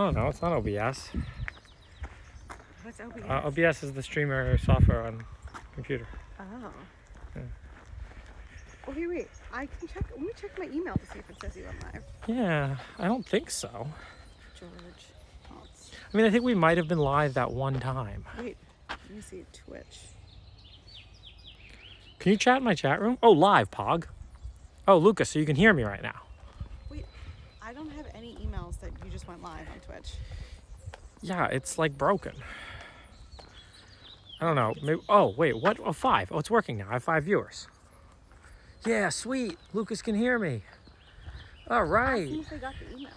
don't know. It's not OBS. What's OBS? OBS is the streamer software on computer. Oh. Yeah. Oh, here, wait. I can check. Let me check my email to see if it says you went live. Yeah, I don't think so. George Hotz. I mean, I think we might have been live that one time. Wait, let me see Twitch. Can you chat in my chat room? Oh, live, Pog. Oh, Lucas, so you can hear me right now. Wait, I don't have any emails that you just went live on Twitch. Yeah, it's like broken. I don't know. Maybe, oh, wait, what? Oh, 5. Oh, it's working now. I have 5 viewers. Yeah, sweet. Lucas can hear me. All right. Ask me if they got the email.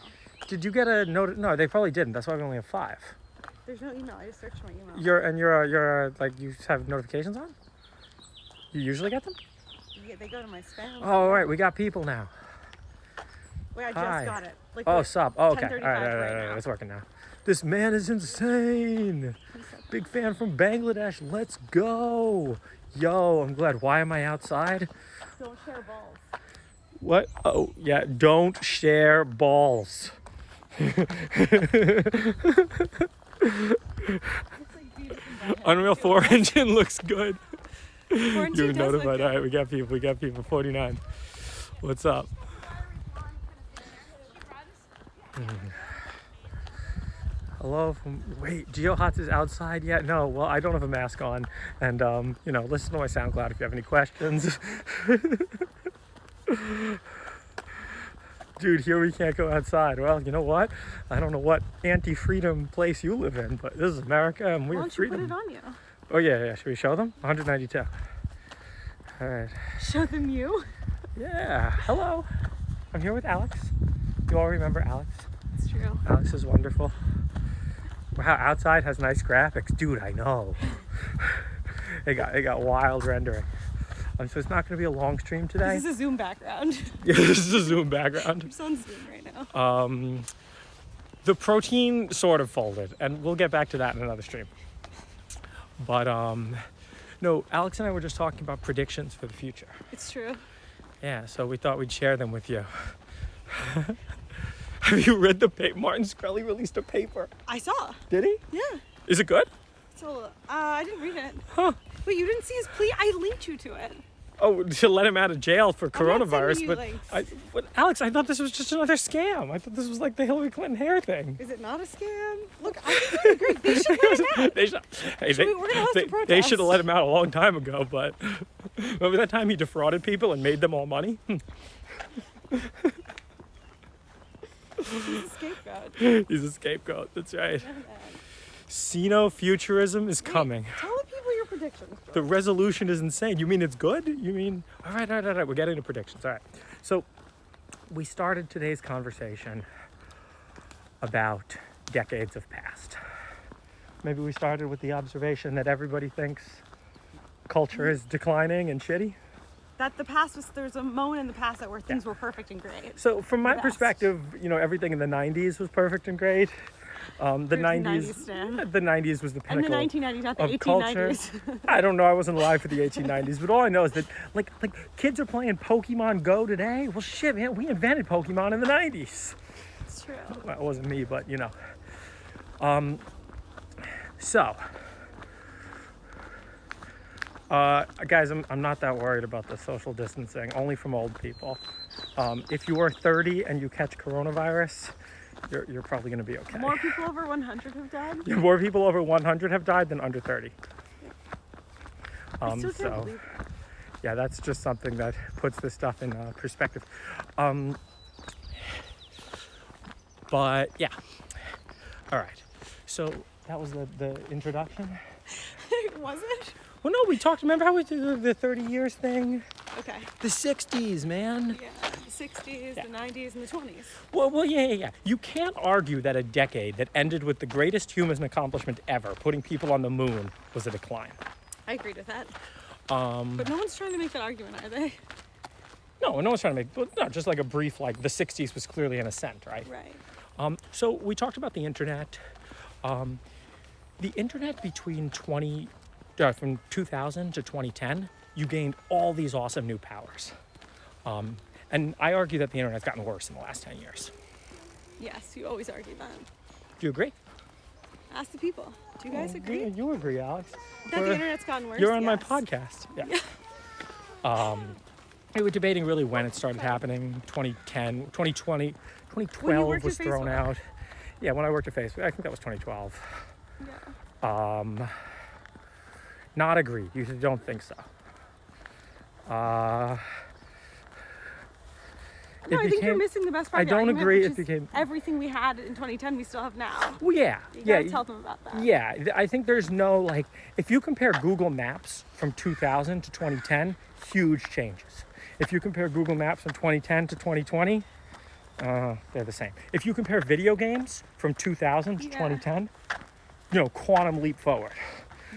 Did you get a note? No, they probably didn't. That's why we only have 5. There's no email. I just searched my email. You're like, you have notifications on? You usually get them? Yeah, they go to my spam. Oh, all right. We got people now. Wait, I Hi. just got it. Like, Oh, what, sup. Oh, okay. All 10:35 right. now. It's working now. This man is insane. Big fan from Bangladesh. Let's go. Yo, I'm glad. Why am I outside? Don't share balls. What? Oh, yeah. Don't share balls. Unreal 4 engine looks good. You're notified. All right, we got people. 49. What's up? Hello from, wait, George Hotz is outside yet? No, well, I don't have a mask on. And, listen to my SoundCloud if you have any questions. Dude, here we can't go outside. Well, you know what? I don't know what anti-freedom place you live in, but this is America and we have freedom. Why don't you put it on you? Oh, yeah. Should we show them? 192. All right. Show them you? Yeah. Hello. I'm here with Alex. You all remember Alex? It's true. Alex is wonderful. Wow, outside has nice graphics. Dude, I know. It got wild rendering. So it's not going to be a long stream today. This is a Zoom background. Yeah, this is a Zoom background. I'm just on Zoom right now. The protein sort of folded, and we'll get back to that in another stream. But no, Alex and I were just talking about predictions for the future. It's true. Yeah, so we thought we'd share them with you. Have you read the paper? Martin Shkreli released a paper. I saw. Did he? Yeah. Is it good? So, I didn't read it. Huh. But you didn't see his plea? I linked you to it. Oh, to let him out of jail for coronavirus. I'm not sending you But Alex, I thought this was just another scam. I thought this was like the Hillary Clinton hair thing. Is it not a scam? Look, I think I agree. They should let him out. We're gonna host a protest. They should have let him out a long time ago, but remember that time he defrauded people and made them all money? He's a scapegoat. He's a scapegoat, that's right. Xenofuturism is coming. Tell the people your predictions, George. The resolution is insane. You mean it's good? You mean, all right. We're getting to predictions. All right. So we started today's conversation about decades of past. Maybe we started with the observation that everybody thinks culture is declining and shitty. That the past was, there's a moment in the past where things were perfect and great. So from my perspective, everything in the 90s was perfect and great. The 90s was the pinnacle. And the 1990s, not the of 1890s. Culture. I don't know. I wasn't alive for the 1890s, but all I know is that like kids are playing Pokemon Go today. Well, shit, man, we invented Pokemon in the 90s. It's true. Well, it wasn't me, but guys, I'm not that worried about the social distancing, only from old people. If you are 30 and you catch coronavirus, you're probably going to be okay. More people over 100 have died? Yeah, more people over 100 have died than under 30. I still can't believe that. Yeah, that's just something that puts this stuff in perspective. But yeah. All right. So that was the introduction. Was it? Well, no, we talked. Remember how we did the 30 years thing? Okay. The 60s, man. Yeah, the 60s, the 90s, and the 20s. Well, yeah. You can't argue that a decade that ended with the greatest human accomplishment ever, putting people on the moon, was a decline. I agreed with that. But no one's trying to make that argument, are they? No one's trying to make. No, just like a brief, like the 60s was clearly an ascent, right? Right. So we talked about the internet. The internet between from 2000 to 2010, you gained all these awesome new powers. And I argue that the internet's gotten worse in the last 10 years. Yes, you always argue that. Do you agree? Ask the people. Do you guys agree? You agree, Alex. That the internet's gotten worse? You're on my Yes. podcast. Yeah. We were debating really when it started happening. 2010, 2020, 2012 was thrown out. Yeah, when I worked at Facebook. I think that was 2012. Yeah. Not agreed. You don't think so. No, I think you're missing the best part. I don't agree. It became everything we had in 2010 we still have now. Well, yeah. You gotta tell them about that. Yeah, I think there's no, like, if you compare Google Maps from 2000 to 2010, huge changes. If you compare Google Maps from 2010 to 2020, they're the same. If you compare video games from 2000 to 2010, quantum leap forward.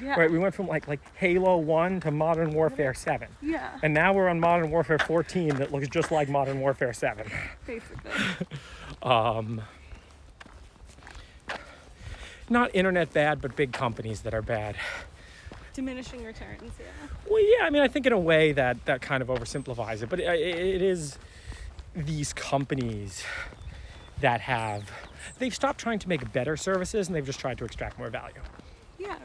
Yeah. Right, we went from like Halo 1 to Modern Warfare 7. Yeah. And now we're on Modern Warfare 14 that looks just like Modern Warfare 7. Basically. Not internet bad, but big companies that are bad. Diminishing returns, yeah. Well, yeah, I mean, I think in a way that kind of oversimplifies it, but it is these companies that they've stopped trying to make better services and they've just tried to extract more value. Yeah.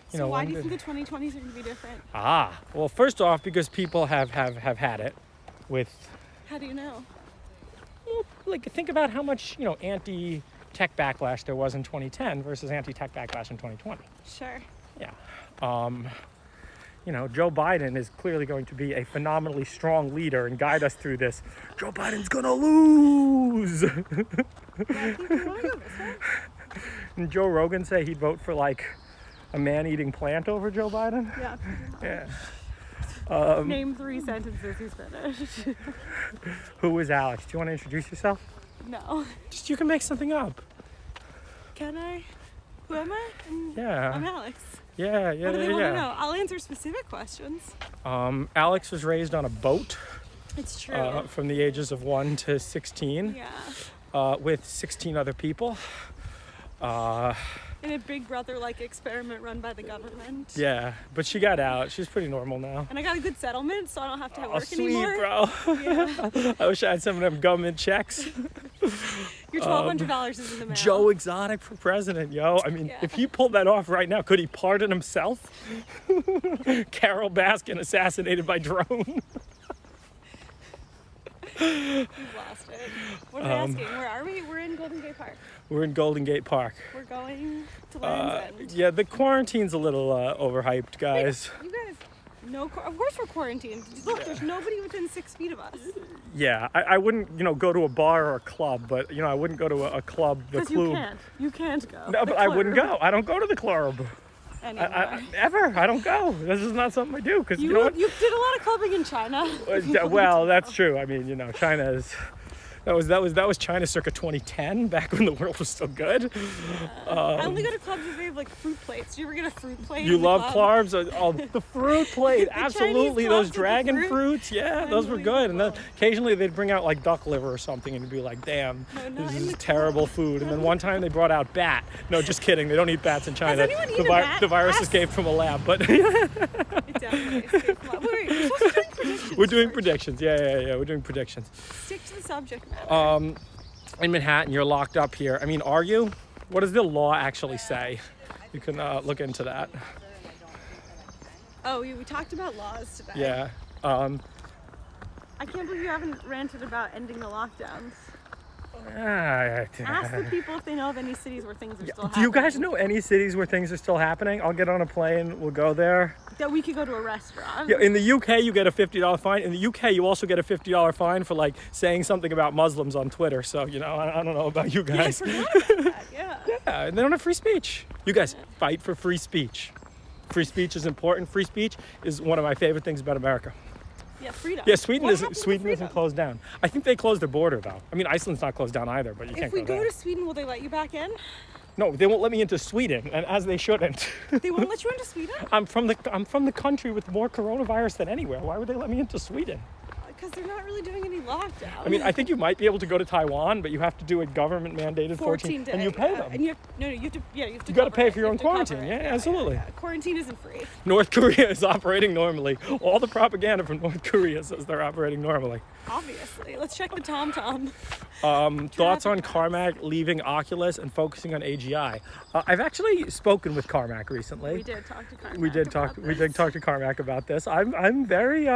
So why do you think the 2020s are going to be different? Well, first off, because people have had it with... How do you know? Well, like, think about how much, anti-tech backlash there was in 2010 versus anti-tech backlash in 2020. Sure. Yeah. Joe Biden is clearly going to be a phenomenally strong leader and guide us through this. Joe Biden's gonna lose! I think we want to go this way. Did Joe Rogan say he'd vote for, like, a man-eating plant over Joe Biden? Yeah. Yeah. Name 3 sentences he's finished. Who is Alex? Do you want to introduce yourself? No. You can make something up. Can I? Who am I? Yeah. I'm Alex. Yeah. What do they want to know? I'll answer specific questions. Alex was raised on a boat. It's true. From the ages of 1 to 16. Yeah. With 16 other people. In a Big Brother-like experiment run by the government. Yeah, but she got out. She's pretty normal now. And I got a good settlement, so I don't have to work sweet, anymore. Bro. Yeah. I wish I had some of them government checks. Your $1,200 is in the mail. Joe Exotic for president, yo. I mean, if he pulled that off right now, could he pardon himself? Carol Baskin assassinated by drone. We've lost it. What are they asking? Where are we? We're in Golden Gate Park. We're in Golden Gate Park. We're going to Land's End. Yeah, the quarantine's a little overhyped, guys. Wait, you guys, of course we're quarantined. Look, there's nobody within 6 feet of us. Yeah, I wouldn't, go to a bar or a club, but, I wouldn't go to a club, the club. You can't go. No, but I wouldn't go. I don't go to the club. Anymore. Ever. I don't go. This is not something I do. Because you know what? You did a lot of clubbing in China. Well, that's true. I mean, China is... That was China circa 2010, back when the world was still good. I only go to clubs if they have like fruit plates. Do you ever get a fruit plate? You love clubs? Oh, the fruit plate, absolutely. Those dragon fruits, yeah, those were good. And then occasionally they'd bring out like duck liver or something, and you'd be like, "Damn, this is terrible food." And then one time they brought out bat. No, just kidding. They don't eat bats in China. The virus escaped from a lab, but it definitely escaped from a lab. Wait, we're doing predictions. Yeah. We're doing predictions. Stick to the subject matter. In Manhattan, you're locked up here. I mean, are you? What does the law actually say? You can look into that. Oh, we talked about laws today. Yeah. I can't believe you haven't ranted about ending the lockdowns. Ask the people if they know of any cities where things are still happening. Do you guys know any cities where things are still happening? I'll get on a plane, we'll go there. That we could go to a restaurant. Yeah, in the UK, you get a $50 fine. In the UK, you also get a $50 fine for like saying something about Muslims on Twitter. So, I don't know about you guys. Yeah, I forgot about that. Yeah. Yeah, and they don't have free speech. You guys fight for free speech. Free speech is important. Free speech is one of my favorite things about America. Yeah, freedom. Yeah, Sweden isn't closed down. I think they closed their border though. I mean, Iceland's not closed down either, but you can't go there. If we go to Sweden, will they let you back in? No, they won't let me into Sweden, and as they shouldn't. They won't let you into Sweden? I'm from the country with more coronavirus than anywhere. Why would they let me into Sweden? because they're not really doing any lockdown. I mean, I think you might be able to go to Taiwan, but you have to do a government-mandated 14 days. and you pay them. And you have to You got to pay for your own quarantine. Yeah, absolutely. Yeah. Quarantine isn't free. North Korea is operating normally. All the propaganda from North Korea says they're operating normally. Obviously. Let's check the TomTom. Thoughts on Carmack leaving Oculus and focusing on AGI? I've actually spoken with Carmack recently. We did talk to Carmack. We did talk to Carmack about this. I'm very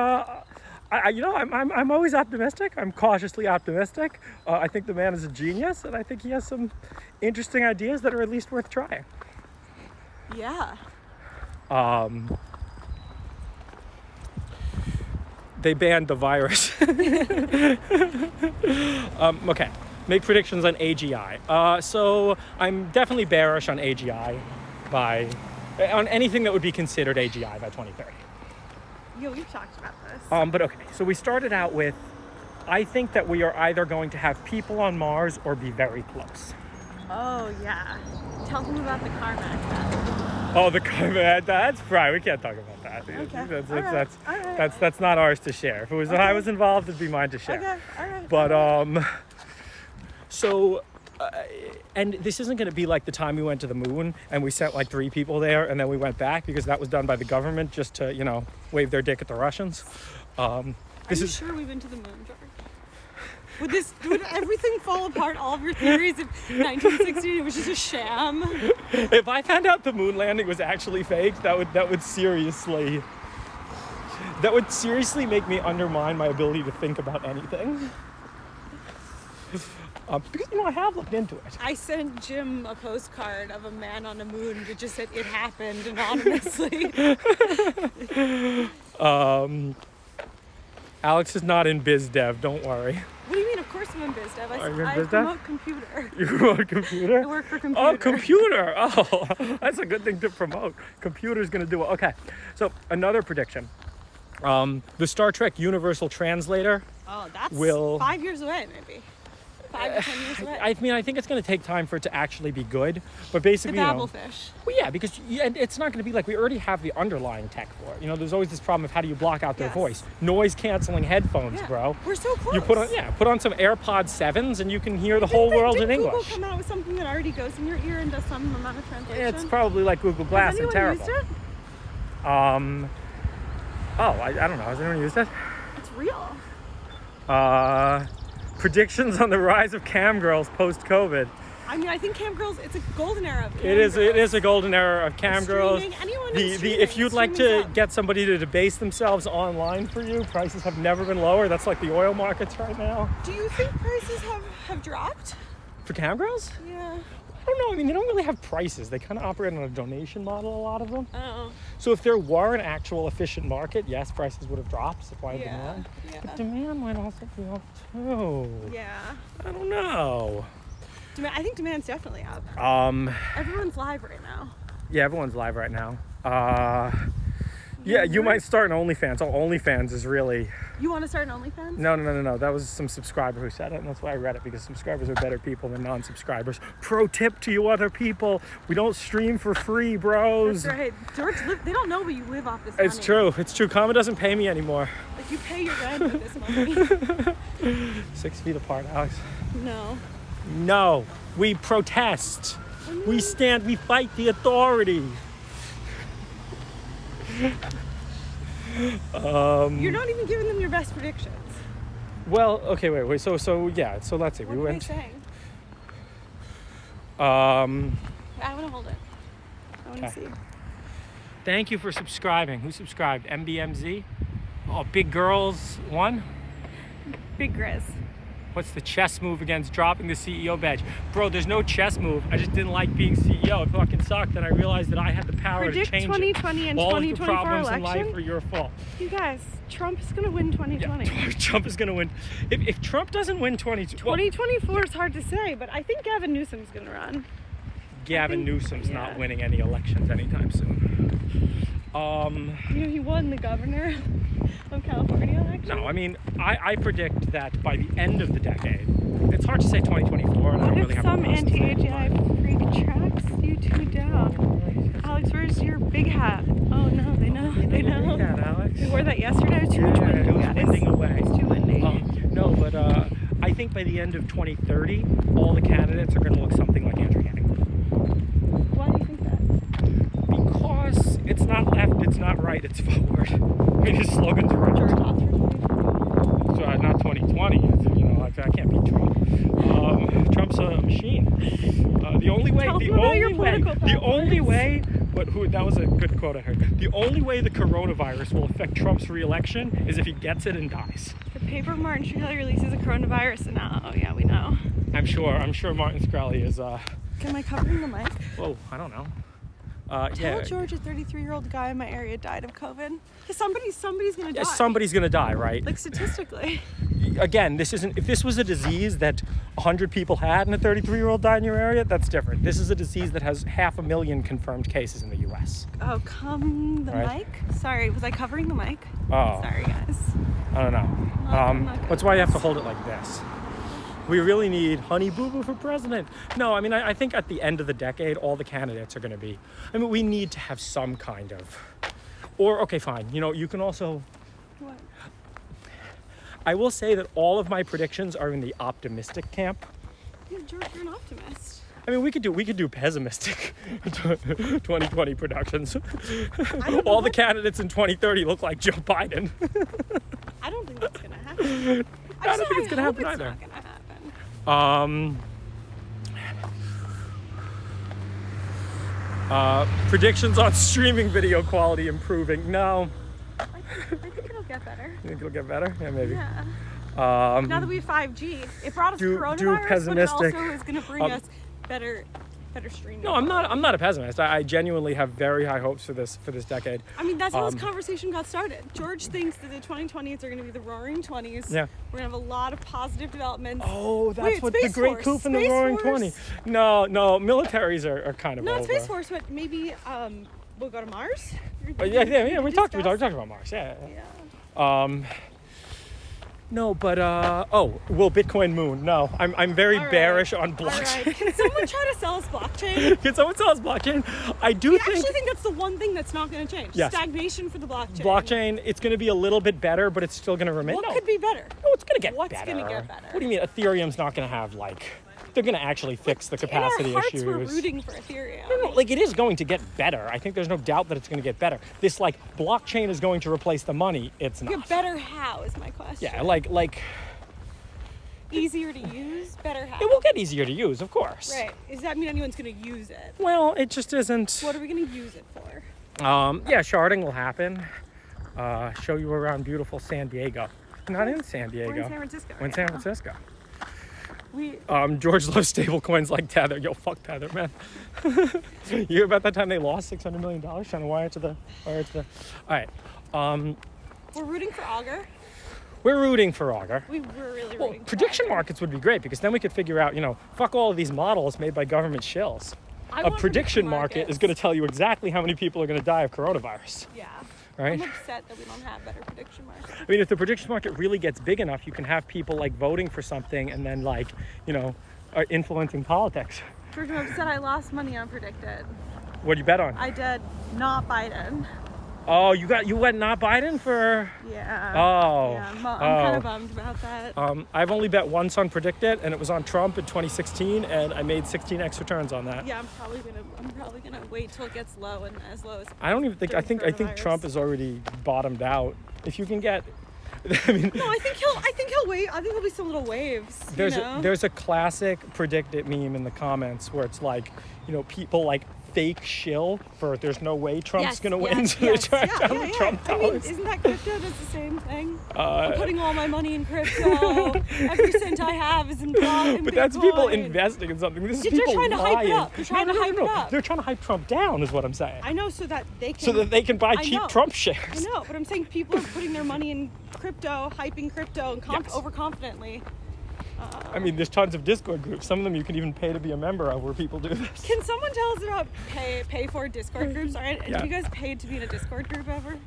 I'm always optimistic. I'm cautiously optimistic. I think the man is a genius, and I think he has some interesting ideas that are at least worth trying. Yeah. They banned the virus. Okay, make predictions on AGI. So I'm definitely bearish on AGI on anything that would be considered AGI by 2030. Yeah, we've talked about this. But okay, so we started out with, I think that we are either going to have people on Mars or be very close. Oh, yeah. Tell them about the Carmack then. Oh, the Carmack, that's right. We can't talk about that. Okay. That's not ours to share. If it was if I was involved, it'd be mine to share. Okay, all right. But, and this isn't going to be like the time we went to the moon and we sent like 3 people there and then we went back, because that was done by the government just to, wave their dick at the Russians. Are you sure we've been to the moon, George? Would everything fall apart? All of your theories of 1960 was just a sham? If I found out the moon landing was actually fake, that would seriously make me undermine my ability to think about anything. Because I have looked into it. I sent Jim a postcard of a man on the moon that just said it happened anonymously. Alex is not in biz dev, don't worry. What do you mean? Of course I'm in biz dev. I promote computer. You promote computer? I work for computer. Oh, computer! Oh, that's a good thing to promote. Computer's gonna do it. Okay, so another prediction. The Star Trek Universal Translator. Oh, that's will 5 years away, maybe. 5 to 10 years away. I think it's going to take time for it to actually be good, but basically, the Babelfish. Well, yeah, because it's not going to be like we already have the underlying tech for it. There's always this problem of how do you block out their voice? Noise canceling headphones, bro. We're so close. You put on some AirPod 7s and you can hear the whole world in English. Did Google come out with something that already goes in your ear and does some amount of translation? It's probably like Google Glass and terrible. Has anyone used it? I don't know. Has anyone used it? It's real. Predictions on the rise of cam girls post-COVID. I mean, I think cam girls, it's a golden era of cam girls. It is a golden era of cam girls. If you'd like to get somebody to debase themselves online for you, prices have never been lower. That's like the oil markets right now. Do you think prices have dropped? For cam girls? Yeah. I don't know. I mean, they don't really have prices. They kind of operate on a donation model, a lot of them. Oh. So if there were an actual efficient market, yes, prices would have dropped, supply and demand. Yeah. But demand might also be up too. Yeah. I don't know. I think demand's definitely up. Everyone's live right now. Yeah, everyone's live right now. Yeah, you might start an OnlyFans. Oh, OnlyFans is really... You want to start an OnlyFans? No. That was some subscriber who said it, and that's why I read it, because subscribers are better people than non-subscribers. Pro tip to you other people, we don't stream for free, bros. That's right. George, they don't know, but you live off this money. It's true. Comma doesn't pay me anymore. Like, you pay your rent with this money. 6 feet apart, Alex. No. We protest. We stand, we fight the authority. You're not even giving them your best predictions. Well, okay, wait. So let's see. What are they saying? I want to hold it. I want to see. Thank you for subscribing. Who subscribed? MBMZ? Oh, Big Girls 1? Big Grizz. What's the chess move against dropping the CEO badge? Bro, there's no chess move. I just didn't like being CEO. It fucking sucked. And I realized that I had the power to change 2020 it. and All 2024 of the problems election? in life are your fault. You guys, Trump is going to win 2020. Yeah, Trump is going to win. If Trump doesn't win 2024 is hard to say, but I think Gavin Newsom's going to run. Gavin Newsom's not winning any elections anytime soon. He won the governor of California election. No, I mean, I predict that by the end of the decade, it's hard to say 2024. What if some anti-AGI freak tracks you two down? Alex, where's your big hat? Oh no, they know. Big hat, Alex. We wore that yesterday. It was too much wind. It was winding away. It's too windy. I think by the end of 2030, all the candidates are going to look something like Andrew Yang. Why do you think that? Because it's not left, it's not right, it's forward. I mean, his slogans are right. George Hotz for 2020. So, not 2020. You know, I can't beat Trump. Trump's a machine. The only way. That was a good quote I heard. The only way the coronavirus will affect Trump's re-election is if he gets it and dies. The paper Martin Shkreli releases a coronavirus, and yeah, we know. I'm sure Martin Shkreli is. Am I covering the mic? Whoa, I don't know. Tell George a 33-year-old guy in my area died of COVID. Somebody's gonna die. Yeah, somebody's gonna die, right? Like statistically. Again, this isn't. If this was a disease that 100 people had and a 33-year-old died in your area, that's different. This is a disease that has 500,000 confirmed cases in the U.S. Oh, mic? Sorry, was I covering the mic? Oh. Sorry, guys. I don't know. That's why you have to hold it like this. We really need Honey Boo Boo for president. No, I mean, I think at the end of the decade, all the candidates are going to be. I mean, we need to have some kind of. Or, okay, fine. You know, you can also. What? I will say that all of my predictions are in the optimistic camp. Yeah, George, you're an optimist. I mean, we could do pessimistic 2020 predictions. All the candidates in 2030 look like Joe Biden. I don't think that's gonna happen. I don't think it's gonna happen either. Not gonna happen. Predictions on streaming video quality improving. No. I think it'll get better. You think it'll get better? Yeah, maybe. Yeah. Now that we have 5G, it brought us coronavirus, but it also is going to bring us better streaming. No, I'm not a pessimist. I genuinely have very high hopes for this decade. I mean, that's how this conversation got started. George thinks that the 2020s are going to be the roaring 20s. Yeah. We're going to have a lot of positive developments. Oh, that's what the great coup in the roaring 20s. No, militaries are kind of over. Not Space Force, but maybe we'll go to Mars. Yeah. We talked about Mars. Yeah. No, but will Bitcoin moon? No, I'm very bearish on blockchain. All right. Can someone try to sell us blockchain? Can someone sell us blockchain? I actually think that's the one thing that's not going to change. Yes. Stagnation for the blockchain. Blockchain, it's going to be a little bit better, but it's still going to remain. What could be better? No, it's going to get better. What's going to get better? What do you mean? Ethereum's not going to have they're going to actually fix the capacity in our hearts, issues. We're rooting for Ethereum. No, it is going to get better. I think there's no doubt that it's going to get better. This blockchain is going to replace the money. It's not. Get better how is my question. Yeah, easier to use, better how. It will get easier to use, of course. Right. Does that mean anyone's going to use it? Well, it just isn't. What are we going to use it for? Sharding will happen. Show you around beautiful San Diego. Not in San Diego. We're in San Francisco. We're in San Francisco. We. George loves stable coins like Tether. Yo, fuck Tether, man. You hear about that time they lost $600 million trying to wire to the. All right. We're rooting for Augur. We're rooting for Augur. We're really rooting for prediction Augur. markets would be great because then we could figure out, fuck all of these models made by government shills. A prediction market is going to tell you exactly how many people are going to die of coronavirus. Yeah. Right? I'm upset that we don't have better prediction markets. I mean, if the prediction market really gets big enough, you can have people voting for something and then are influencing politics. George, I'm upset I lost money on predicted. What did you bet on? I did not Biden. Oh, you went not Biden for? Yeah. Oh. Yeah, I'm kind of bummed about that. I've only bet once on predicted, and it was on Trump in 2016, and I made 16x returns on that. Yeah, I'm probably gonna wait till it gets low and as low as. I don't even think. I think Trump has already bottomed out. If you can get. I mean. No, I think he'll wait. I think there'll be some little waves. There's a classic predicted meme in the comments where it's people fake shill for there's no way Trump's gonna win, so they track down the Trump dollars. I mean, isn't that crypto does the same thing? I'm putting all my money in crypto. Every cent I have is in Bitcoin. But that's people investing in something. This is people trying to lying. hype it up. They're trying to hype it up. They're trying to hype Trump down, is what I'm saying. I know, so that they can buy cheap Trump shares. I know, but I'm saying people are putting their money in crypto, hyping crypto, and overconfidently. I mean, there's tons of Discord groups. Some of them you can even pay to be a member of where people do this. Can someone tell us about pay for Discord groups? All right, have you guys paid to be in a Discord group ever?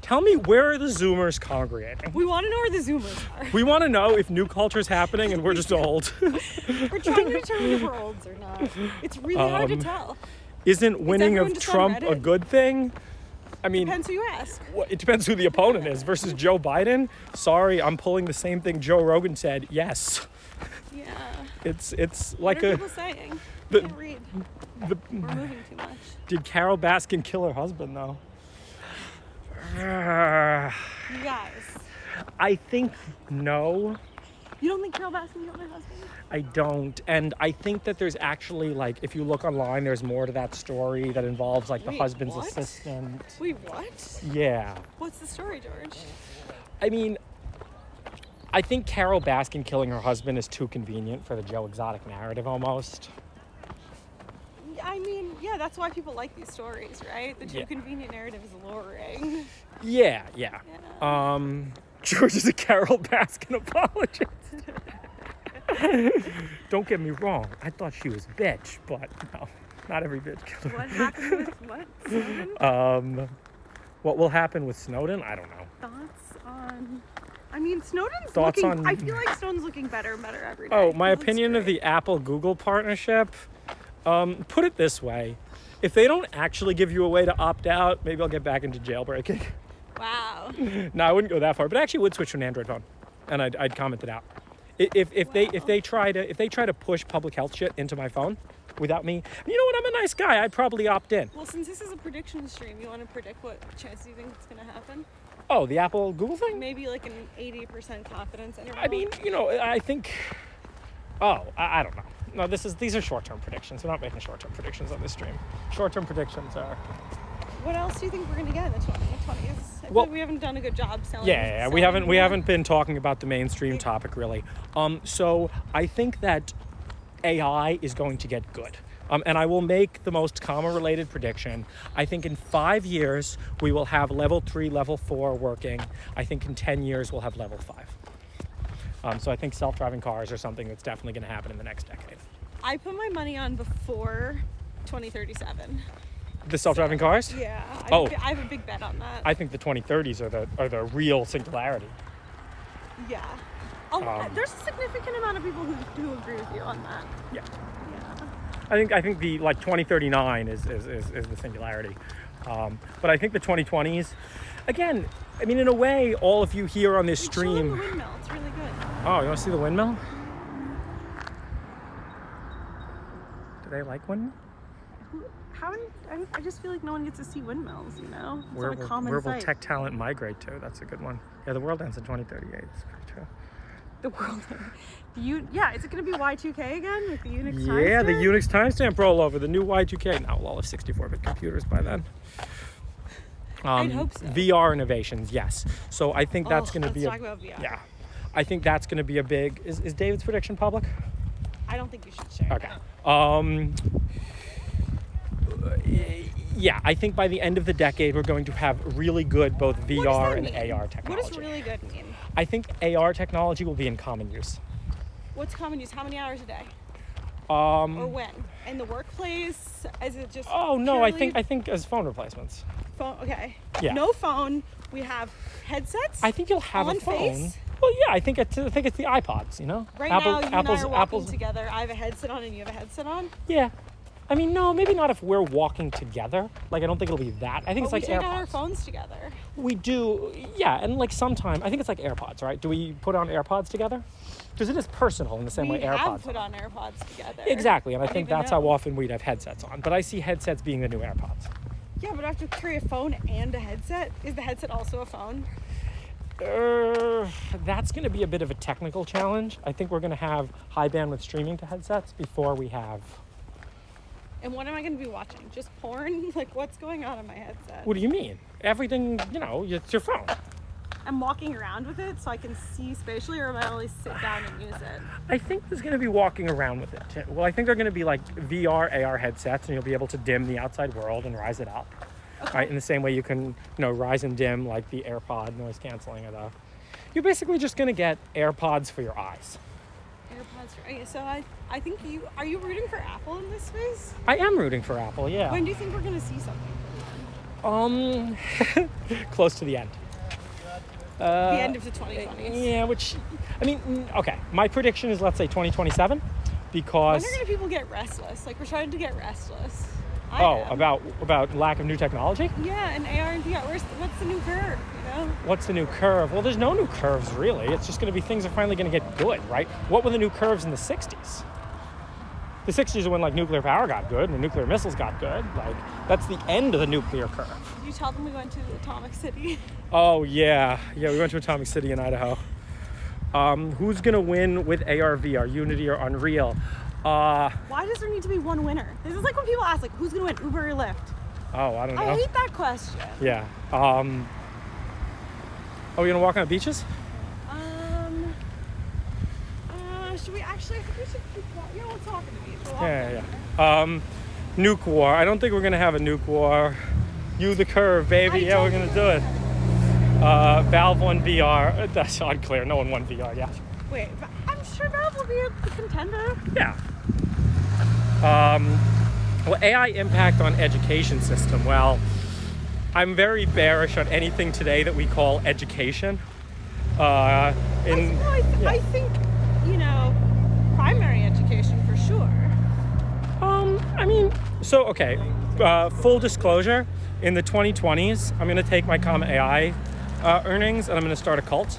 Tell me, where are the Zoomers congregating? We want to know where the Zoomers are. We want to know if new culture's happening and we're just old. We're trying to determine if we're olds or not. It's really hard to tell. Isn't winning of Trump a good thing? I mean, Depends who you ask. it depends who the opponent is. Versus Joe Biden, sorry, I'm pulling the same thing Joe Rogan said. Yes. Yeah. It's What like are a... people saying? the- I can't read. the- We're moving too much. Did Carol Baskin kill her husband, though? You guys. I think no. You don't think Carol Baskin killed her husband? I don't. And I think that there's actually, like, if you look online, there's more to that story that involves, like, the Wait, husband's what? assistant. Wait, what? Yeah. What's the story, George? I mean, I think Carol Baskin killing her husband is too convenient for the Joe Exotic narrative, almost. I mean, yeah, that's why people like these stories, right? The too Yeah. convenient narrative is alluring. Yeah. Yeah. George is a Carol Baskin apologist. Don't get me wrong. I thought she was a bitch, but no, not every bitch killed her. What happened with what? Snowden? What will happen with Snowden? I don't know. Thoughts on... I mean, Snowden's Thoughts looking... on- I feel like Snowden's looking better and better every day. Oh, my He looks opinion of great. the Apple-Google partnership, put it this way. If they don't actually give you a way to opt out, maybe I'll get back into jailbreaking. Wow. No, I wouldn't go that far, but I actually would switch to an Android phone, and I'd comment it out. If they try to push public health shit into my phone without me, you know what? I'm a nice guy. I'd probably opt in. Well, since this is a prediction stream, you want to predict what chances you think it's going to happen? Oh, the Apple Google thing? Maybe like an 80% confidence interval. I mean, you know, I think. Oh, I don't know. No, these are short-term predictions. We're not making short-term predictions on this stream. Short-term predictions are. What else do you think we're going to get in the 2020s? I feel Well, like we haven't done a good job selling. Yeah, we haven't been talking about the mainstream topic really. So I think that AI is going to get good. And I will make the most comma-related prediction. I think in 5 years, we will have level 3, level 4 working. I think in 10 years, we'll have level 5. So I think self-driving cars are something that's definitely going to happen in the next decade. I put my money on before 2037. The self-driving cars? Yeah. Oh. I have a big bet on that. I think the 2030s are the real singularity. Yeah. There's a significant amount of people who agree with you on that. Yeah. Yeah. I think the 2039 is the singularity. But I think the 2020s, again, I mean, in a way, all of you here on this Show them stream. the windmill. It's really good. Oh, you want to see the windmill? Do they like windmill? I just feel like no one gets to see windmills, you know? It's Where not a common will sight. tech talent migrate to? That's a good one. Yeah, the world ends in 2038. It's pretty true. The world. Is it going to be Y2K again with the Unix Yeah, the timestamp? Unix timestamp rollover, the new Y2K. Now we'll all have 64-bit computers by then. I'd hope so. VR innovations, yes. So I think that's going to be Let's talk about VR. yeah. I think that's going to be a big. Is David's prediction public? I don't think you should share Okay. that. Yeah, I think by the end of the decade we're going to have really good both What does VR that and mean? AR technology. What does really good mean? I think AR technology will be in common use. What's common use? How many hours a day? Or when? In the workplace? Is it just Oh no, I purely think as phone replacements. phone? Okay. Yeah. No phone. We have headsets. I think you'll have On a phone. face? Well, yeah, I think it's the iPods. You know, Right now, you and I are walking Apple's. together. I have a headset on and you have a headset on. Yeah, I mean, no, maybe not if we're walking together. Like, I don't think it'll be that. I think But it's we like take out our AirPods. phones together. We do, yeah, and like sometime I think it's like AirPods, right? Do we put on AirPods together? Because it is personal in the same way We AirPods. have put on AirPods together. Exactly, and I don't think even that's know. how often we'd have headsets on. But I see headsets being the new AirPods. Yeah, but I have to carry a phone and a headset. Is the headset also a phone? That's going to be a bit of a technical challenge. I think we're going to have high bandwidth streaming to headsets before we have. And what am I going to be watching? Just porn? Like, what's going on in my headset? What do you mean? Everything, you know, it's your phone. I'm walking around with it so I can see spatially, or am I only sit down and use it? I think there's going to be walking around with it too. Well, I think they're going to be like VR, AR headsets, and you'll be able to dim the outside world and rise it up. Okay. Right, in the same way you can, you know, rise and dim like the AirPod noise canceling or the. You're basically just going to get AirPods for your eyes. AirPods. Okay, so I think are you rooting for Apple in this space? I am rooting for Apple, yeah. When do you think we're going to see something from them? Close to the end. The end of the 2020s. Yeah, which, I mean, okay. My prediction is, let's say 2027, because When are people get restless? Like, we're starting to get restless. I am. About lack of new technology? Yeah, and AR and VR. What's the new curve, What's the new curve? Well, there's no new curves, really. It's just going to be things are finally going to get good, right? What were the new curves in the 60s? The 60s are when, like, nuclear power got good and the nuclear missiles got good. Like, that's the end of the nuclear curve. Did you tell them we went to Atomic City? Oh, yeah. Yeah, we went to Atomic City in Idaho. Who's going to win with AR, VR, Unity or Unreal? Why does there need to be one winner? This is like when people ask, like, who's going to win, Uber or Lyft? Oh, I don't know. I hate that question. Yeah. Are we going to walk on the beaches? Should we actually? I think we should keep walking. Yeah, we'll talk on the beach. We'll walk Yeah. Nuke war. I don't think we're going to have a nuke war. You the curve, baby. Yeah, we're going to do it. Valve won VR. That's unclear. No one won VR yet. Wait, but I'm sure Valve will be a contender. Yeah. Well, AI impact on education system. Well, I'm very bearish on anything today that we call education. I think, primary education for sure. Full disclosure, in the 2020s, I'm going to take my comma.ai earnings and I'm going to start a cult.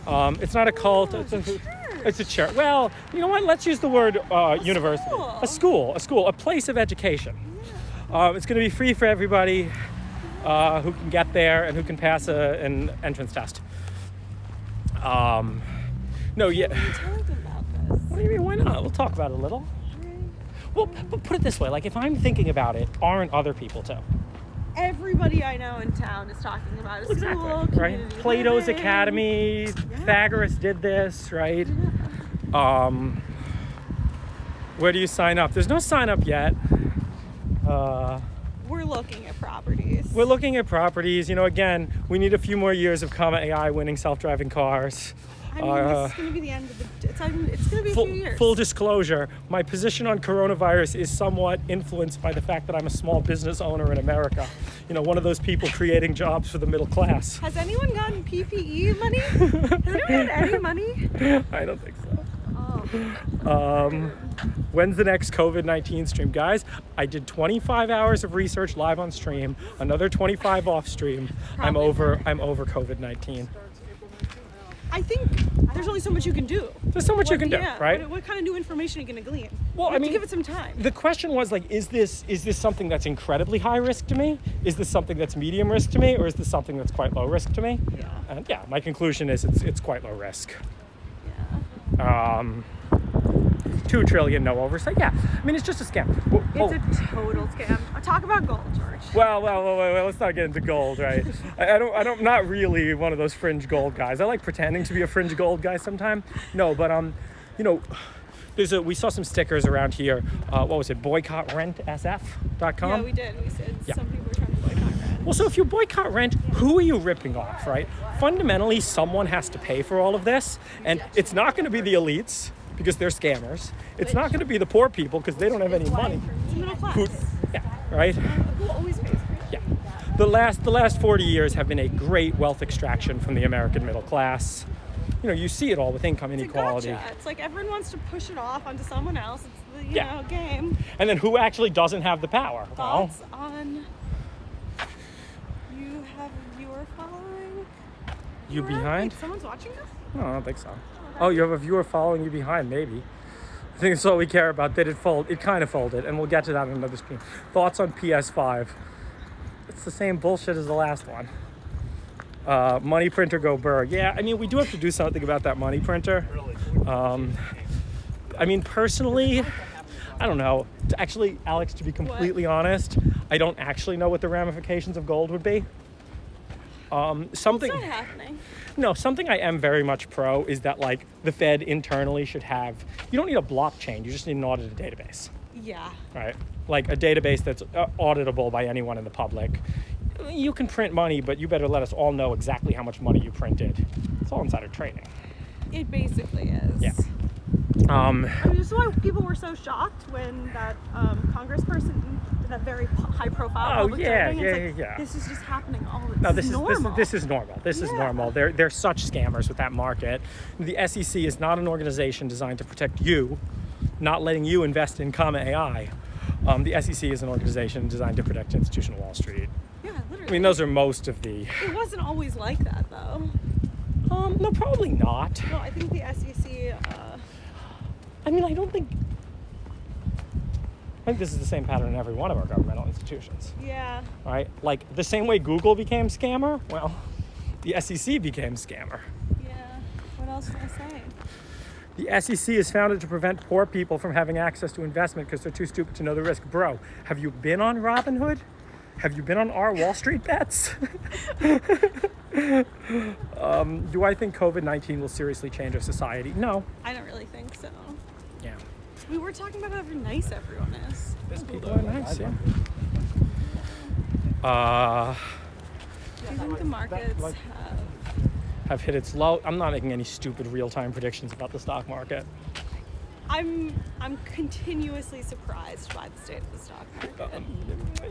It's not a cult. It's a church. Well, you know what? Let's use the word university. A place of education. Yeah. It's going to be free for everybody who can get there and who can pass an entrance test. No, yeah. What are you telling them about this? What do you mean? Why not? We'll talk about it a little. Well, but put it this way: like, if I'm thinking about it, aren't other people too? Everybody I know in town is talking about a school, right? Plato's Academy, Pythagoras did this, right? Where do you sign up? There's no sign up yet. We're looking at properties. Again, we need a few more years of comma.ai winning self-driving cars. This is going to be the end of it's going to be a few years. Full disclosure, my position on coronavirus is somewhat influenced by the fact that I'm a small business owner in America. One of those people creating jobs for the middle class. Has anyone gotten PPE money? Has anyone gotten any money? I don't think so. Oh. When's the next COVID-19 stream? Guys, I did 25 hours of research live on stream, another 25 off stream. I'm over COVID-19. I think there's only so much you can do. There's so much you can do, right? What kind of new information are you going to glean? Well, you have to give it some time. The question was, like, is this something that's incredibly high risk to me? Is this something that's medium risk to me? Or is this something that's quite low risk to me? Yeah. And yeah, my conclusion is it's quite low risk. Yeah. 2 trillion, no oversight. Yeah, I mean, it's just a scam. It's a total scam. Talk about gold, George. Well, let's not get into gold, right? I'm not really one of those fringe gold guys. I like pretending to be a fringe gold guy sometime. No, but we saw some stickers around here. What was it? BoycottRentSF.com? Yeah, we did. We said some people were trying to boycott rent. Well, so if you boycott rent, who are you ripping off, right? Fundamentally, someone has to pay for all of this, and it's not going to be the elites because they're scammers. It's not going to be the poor people because they don't have any money. It's the middle class. Right? Who always pays for it. Yeah. The last 40 years have been a great wealth extraction from the American middle class. You see it all with income inequality. It's a gotcha. It's like everyone wants to push it off onto someone else. It's the game. And then who actually doesn't have the power? Thoughts on you have a viewer following? You behind? Wait, someone's watching this? No, I don't think so. Oh, you have a viewer following you behind, maybe. I think that's all we care about. Did it fold? It kind of folded, and we'll get to that on another stream. Thoughts on PS5? It's the same bullshit as the last one. Money printer go burr. Yeah, I mean, we do have to do something about that money printer. Personally, I don't know. Actually, Alex, to be completely honest, I don't actually know what the ramifications of gold would be. Something. It's not happening. No, something I am very much pro is that, like, the Fed internally should have. You don't need a blockchain. You just need an audited database. Yeah. Right. Like a database that's auditable by anyone in the public. You can print money, but you better let us all know exactly how much money you printed. It's all insider trading. It basically is. Yeah. This is why people were so shocked when that congressperson did that very high-profile public trading. Yeah. This is just happening all the time. No, this is normal. This is normal. They're such scammers with that market. The SEC is not an organization designed to protect you, not letting you invest in comma.ai. The SEC is an organization designed to protect institutional Wall Street. Yeah, literally. I mean, those are most of the... It wasn't always like that, though. No, probably not. No, I think the SEC... I mean, I think this is the same pattern in every one of our governmental institutions. Yeah. Right? Like, the same way Google became scammer, well, the SEC became scammer. Yeah. What else can I say? The SEC is founded to prevent poor people from having access to investment because they're too stupid to know the risk. Bro, have you been on Robinhood? Have you been on our Wall Street bets? Do I think COVID-19 will seriously change our society? No. I don't really think so. Yeah. We were talking about how nice everyone is. These people are nice, yeah. Do you think the markets have hit its low? I'm not making any stupid real-time predictions about the stock market. I'm continuously surprised by the state of the stock market.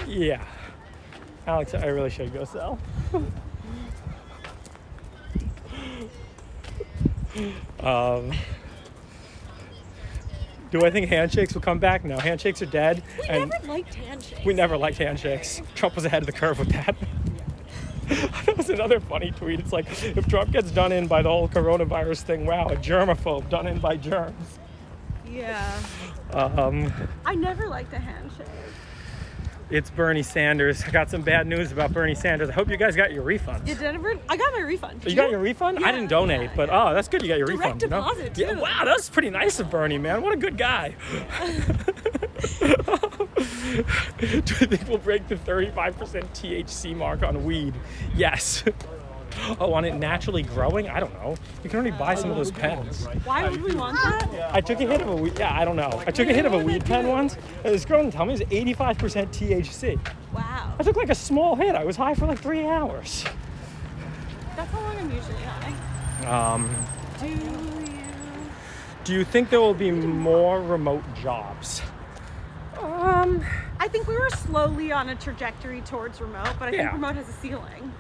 Yeah. Alex, I really should go sell. Do I think handshakes will come back? No, handshakes are dead. We never liked handshakes. We never liked handshakes. Trump was ahead of the curve with that. That was another funny tweet. It's like, if Trump gets done in by the whole coronavirus thing, wow, a germaphobe done in by germs. Yeah. I never liked a handshake. It's Bernie Sanders. I got some bad news about Bernie Sanders. I hope you guys got your refunds. You did ever? I got my refund. You got your refund? Yeah, I didn't donate, but oh, that's good you got your Direct refund. deposit, You know? too. Yeah, wow, that's pretty nice of Bernie, man. What a good guy. Do you think we'll break the 35% THC mark on weed? Yes. Oh, on it naturally growing? I don't know. You can already buy some of those pens. Why would we want that? I took a hit of a weed. Yeah, I don't know. I took a hit of a weed pen once, and this girl told me it was 85% THC. Wow. I took like a small hit. I was high for like 3 hours. That's how long I'm usually high. Do you think there will be more remote jobs? I think we were slowly on a trajectory towards remote, but I think remote has a ceiling.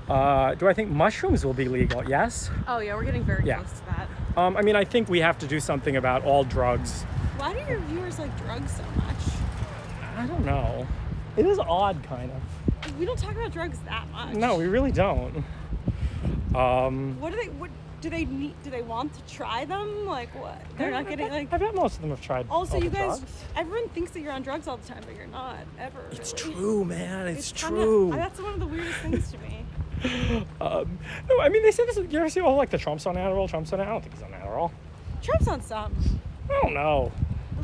Do I think mushrooms will be legal? Yes. Oh yeah, we're getting very close to that. I mean, I think we have to do something about all drugs. Why do your viewers like drugs so much? I don't know. It is odd, kind of. We don't talk about drugs that much. No, we really don't. What do they need? Do they want to try them? Like what? They're not getting like. I bet most of them have tried. Also, all you the guys, drugs. everyone thinks that you're on drugs all the time, but you're not ever. It's really. true, man. It's kinda, true. That's one of the weirdest things to me. No, I mean, they say this. You ever see all like the Trump's on Adderall? Trump's on Adderall? I don't think he's on Adderall. Trump's on some. I don't know.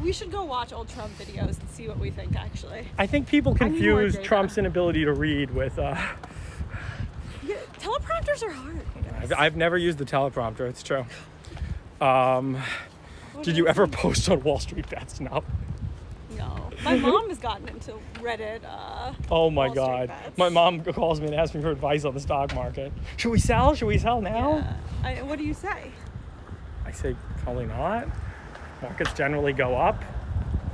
We should go watch old Trump videos and see what we think. Actually, I think people I need more confuse data. Trump's inability to read with. yeah, teleprompters are hard. I've never used the teleprompter. It's true. Did you ever post on Wall Street Bets? No. No. My mom has gotten into Reddit. Oh my Wall Street God. Bets. My mom calls me and asks me for advice on the stock market. Should we sell? Should we sell now? Yeah. What do you say? I say probably not. Markets generally go up.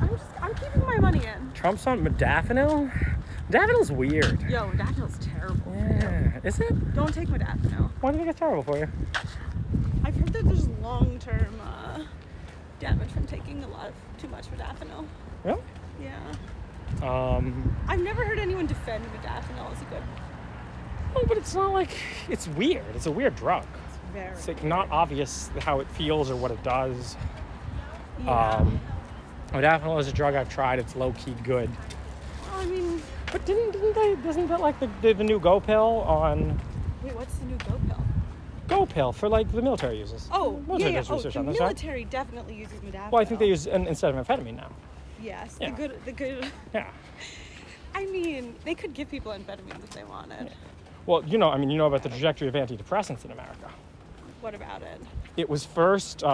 I'm keeping my money in. Trump's on modafinil. Modafinil's weird. Yo, modafinil's terrible. Yeah. Is it? Don't take modafinil. Why do you think it's terrible for you? I've heard that there's long-term damage from taking too much modafinil. Really? Yeah. I've never heard anyone defend modafinil as a good. Oh, but it's not like it's weird. It's a weird drug. It's very. It's like not obvious how it feels or what it does. Yeah. Modafinil is a drug I've tried. It's low-key good. I mean. But isn't that like the new Go pill on? Wait, what's the new Go pill? Go pill for like the military uses. Oh, Military yeah. does Oh, research the on this, right? military definitely uses modafinil. Well, I think they use instead of amphetamine now. Yes. Yeah. The good. Yeah. I mean, they could give people amphetamine if they wanted. Yeah. Well, you know about the trajectory of antidepressants in America. What about it? It was first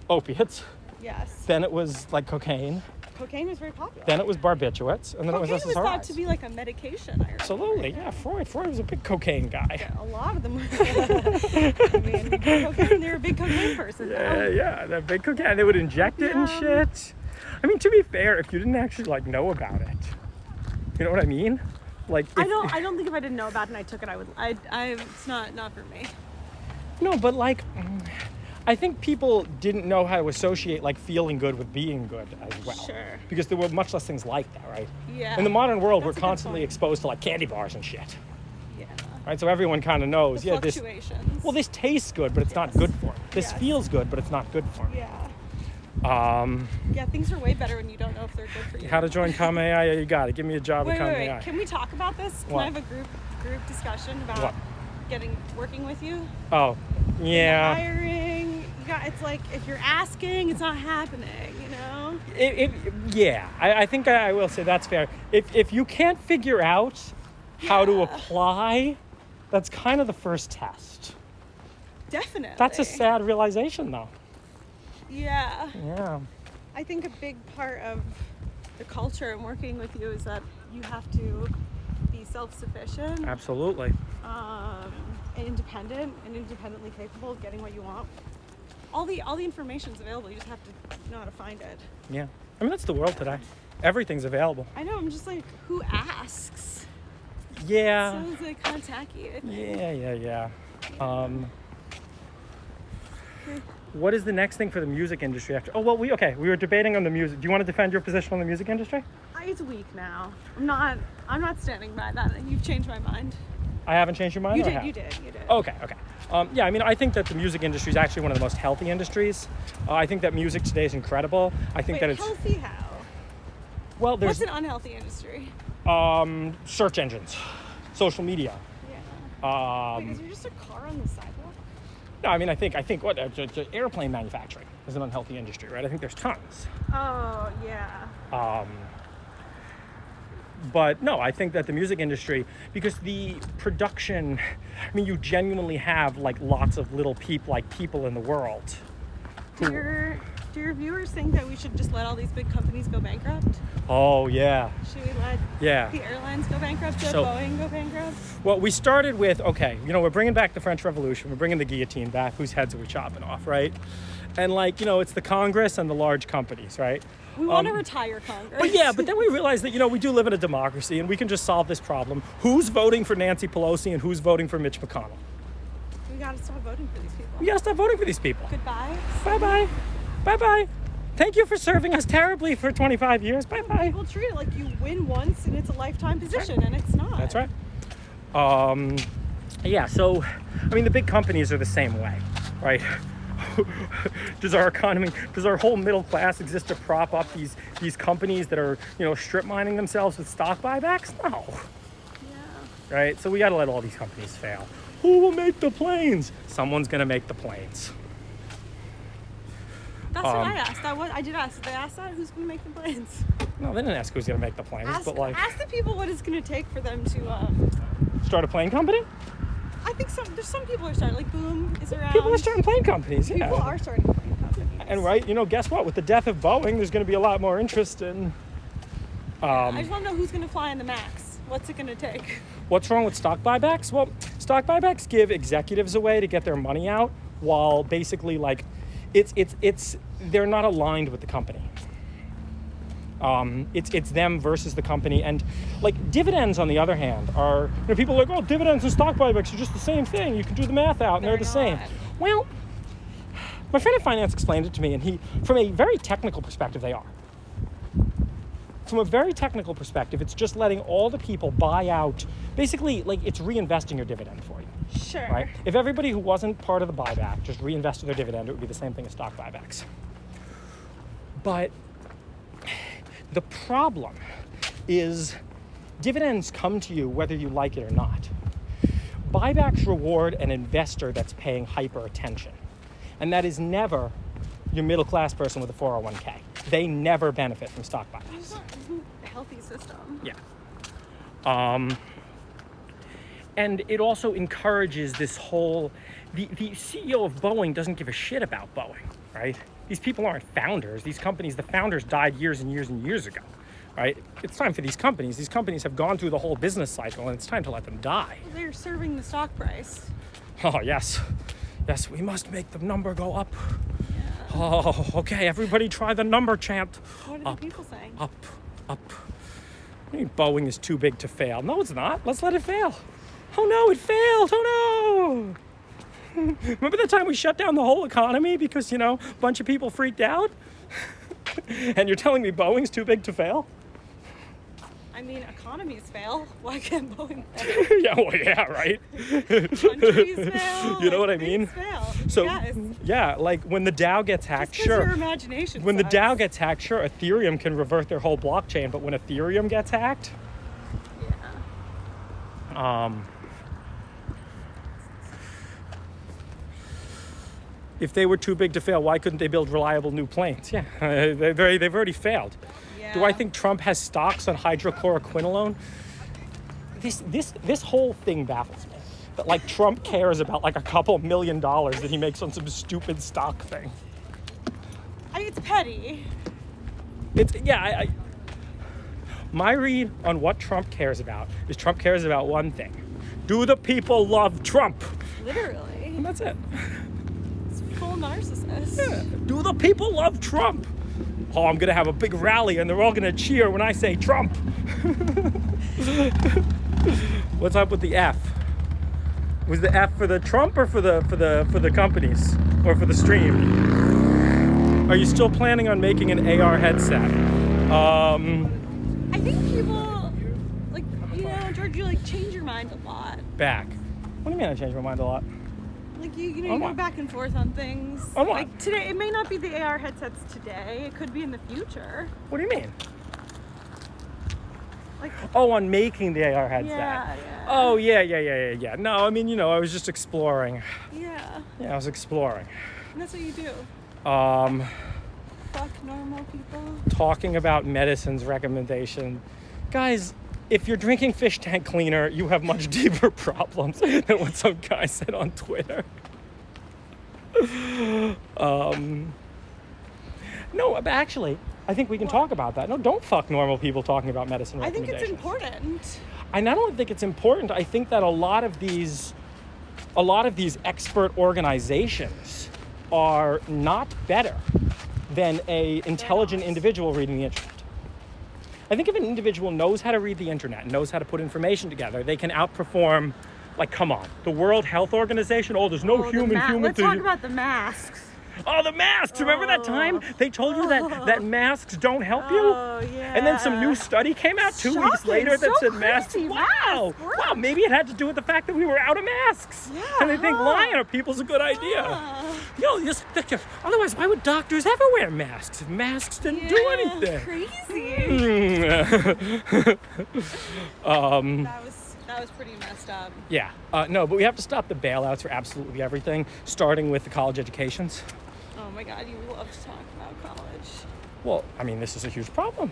opiates, Yes. then it was like cocaine, Cocaine was very popular. then it was barbiturates, and then Cocaine it was SSRIs. was thought to be like a medication. I remember. Absolutely, yeah. Freud was a big cocaine guy. Yeah, a lot of them were. I mean, cocaine, they were a big cocaine person. Yeah, that big cocaine. They would inject it and shit. I mean, to be fair, if you didn't actually like know about it, you know what I mean? Like, I don't think if I didn't know about it and I took it, I would. It's not for me. No, but like, I think people didn't know how to associate like feeling good with being good as well. Sure. Because there were much less things like that, right? Yeah. In the modern world, That's a we're good constantly point. exposed to like candy bars and shit, Yeah. right? So everyone kind of knows, The yeah, this. fluctuations. Well, this tastes good, but it's not Yes. good for me. This Yes. feels good, but it's not good for me. Yeah. Um, Yeah, things are way better when you don't know if they're good for you. how to join comma.ai? Yeah, you got it. Give me a job at Wait. comma.ai. Can we talk about this? Can What? I have a group discussion about What? working with you? Oh, yeah. Hiring. It's like if you're asking, it's not happening. You know. Yeah, I think I will say that's fair. If you can't figure out how to Yeah. apply, that's kind of the first test. Definitely. That's a sad realization, though. Yeah. Yeah. I think a big part of the culture and working with you is that you have to be self-sufficient, Absolutely. and independent and independently capable of getting what you want. All the information's available. You just have to know how to find it. Yeah. I mean, that's the world today. Everything's available. I know. I'm just like, who asks? Yeah. So it's like kind of tacky. I think. Yeah. What is the next thing for the music industry after? Oh, well, we were debating on the music. Do you want to defend your position on the music industry? It's weak now. I'm not standing by that. You've changed my mind. I haven't changed your mind? You or did. have? You did. Okay. Yeah, I mean, I think that the music industry is actually one of the most healthy industries. I think that music today is incredible. I think Wait, that it's healthy how? well. There's What's an unhealthy industry? search engines, social media. Yeah. Wait, is there just a car on the sidewalk? No, I mean, I think what airplane manufacturing is an unhealthy industry, right? I think there's tons. Oh yeah. But no, I think that the music industry, because the production, I mean, you genuinely have like lots of little people in the world. Do your viewers think that we should just let all these big companies go bankrupt? Oh yeah, Should we let yeah. the airlines go bankrupt? Should So- Boeing go bankrupt? Well, we started with, we're bringing back the French Revolution. We're bringing the guillotine back. Whose heads are we chopping off, right? And it's the Congress and the large companies, right? We want to retire Congress. But then we realized that, we do live in a democracy and we can just solve this problem. Who's voting for Nancy Pelosi and who's voting for Mitch McConnell? We gotta stop voting for these people. We gotta stop voting for these people. Goodbye. Bye-bye. Bye-bye. Thank you for serving us terribly for 25 years. Bye-bye. People treat it like you win once and it's a lifetime position, and it's not. That's right. Yeah, so, I mean, the big companies are the same way, right? Does our whole middle class exist to prop up these companies that are, strip mining themselves with stock buybacks? No. Yeah. Right? So we got to let all these companies fail. Who will make the planes? Someone's going to make the planes. That's what I asked. I did ask. Did they ask that? Who's going to make the planes? No, they didn't ask who's going to make the planes, Ask the people what it's going to take for them to. Start a plane company? I think there's some people who are starting. Like Boom is around. People are starting plane companies, yeah. People are starting plane companies. And right, guess what? With the death of Boeing, there's going to be a lot more interest in. I just want to know who's going to fly in the Max. What's it going to take? What's wrong with stock buybacks? Well, stock buybacks give executives a way to get their money out, while basically they're not aligned with the company. It's them versus the company, and dividends on the other hand are people are like, oh, dividends and stock buybacks are just the same thing. You can do the math out, and they're the same. not. Well, my friend in finance explained it to me, and from a very technical perspective, they are. From a very technical perspective, it's just letting all the people buy out. Basically, it's reinvesting your dividend for you. Sure. Right? If everybody who wasn't part of the buyback just reinvested their dividend, it would be the same thing as stock buybacks. But the problem is dividends come to you whether you like it or not. Buybacks reward an investor that's paying hyper attention. And that is never your middle class person with a 401k. They never benefit from stock buybacks. It's not a healthy system. Yeah. And it also encourages this whole, the CEO of Boeing doesn't give a shit about Boeing, right? These people aren't founders. These companies, the founders died years and years and years ago, right? It's time for these companies. These companies have gone through the whole business cycle, and it's time to let them die. Well, they're serving the stock price. Oh, yes. Yes, we must make the number go up. Yeah. Oh, okay, everybody try the number chant. What are the people saying? Up, up. I mean, Boeing is too big to fail. No, it's not. Let's let it fail. Oh no, it failed. Oh no. Remember the time we shut down the whole economy because, a bunch of people freaked out? And you're telling me Boeing's too big to fail? I mean, economies fail. Why can't Boeing fail? yeah, right? Countries fail. You know what I mean? Fail. So, yes. yeah, like when the Dow gets hacked, Just sure. Your imagination When sucks. the Dow gets hacked, sure, Ethereum can revert their whole blockchain, but when Ethereum gets hacked, if they were too big to fail, why couldn't they build reliable new planes? Yeah, they've already failed. Yeah. Do I think Trump has stocks on hydrochloroquinolone? This whole thing baffles me. That like Trump cares about like a couple $1 million that he makes on some stupid stock thing. It's petty. My read on what Trump cares about is Trump cares about one thing. Do the people love Trump? Literally. And that's it. It's full narcissist. Yeah. Do the people love Trump? Oh, I'm gonna have a big rally and they're all gonna cheer when I say Trump. What's up with the F? Was the F for the Trump or for the companies or for the stream? Are you still planning on making an AR headset? I think people, George, you change your mind a lot. Back. What do you mean I changed my mind a lot? You go back and forth on things. On what? Like today, it may not be the AR headsets today. It could be in the future. What do you mean? On making the AR headset. Yeah. Oh, yeah. No, I mean, I was just exploring. Yeah. Yeah, I was exploring. And that's what you do. Fuck normal people. Talking about medicines recommendation. Guys, if you're drinking fish tank cleaner, you have much deeper problems than what some guy said on Twitter. No, but actually, I think we can talk about that. No, don't fuck normal people talking about medicine I think recommendations. it's important. I not only think it's important, I think that a lot of these expert organizations are not better than a intelligent individual reading the internet. I think if an individual knows how to read the internet, knows how to put information together, they can outperform, come on, the World Health Organization. Oh, there's no human. Let's talk about the masks. Oh, the masks! Remember that time they told you that masks don't help you? Oh, yeah. And then some new study came out 2 weeks later that said masks. Wow! Wow, maybe it had to do with the fact that we were out of masks. Yeah, and they think lying to people's a good idea. Otherwise, why would doctors ever wear masks if masks didn't do anything? Crazy. That was pretty messed up. Yeah. No, but we have to stop the bailouts for absolutely everything, starting with the college educations. Oh my God, you love to talk about college. Well, I mean, this is a huge problem.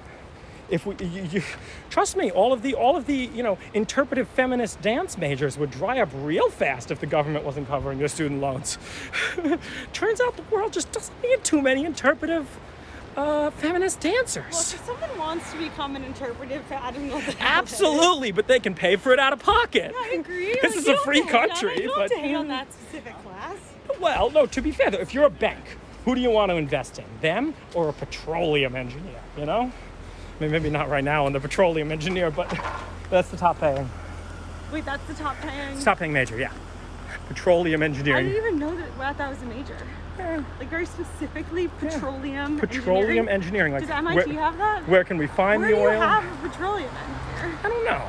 If you trust me, all of the interpretive feminist dance majors would dry up real fast if the government wasn't covering their student loans. Turns out the world just doesn't need too many interpretive feminist dancers. Well, if someone wants to become an interpretive, I don't know. Absolutely, but they can pay for it out of pocket. Yeah, I agree. This is a free country. You don't have to hate on that specific class. Well, no, to be fair, though, if you're a bank, who do you want to invest in? Them or a petroleum engineer, I mean, maybe not right now on the petroleum engineer, but that's the top paying. Wait, that's the top paying? It's top paying major, yeah. Petroleum engineering. I didn't even know that was a major. Yeah. Very specifically petroleum Petroleum engineering. Does MIT have that? Where can we find the oil? Where do you have a petroleum engineer? I don't know.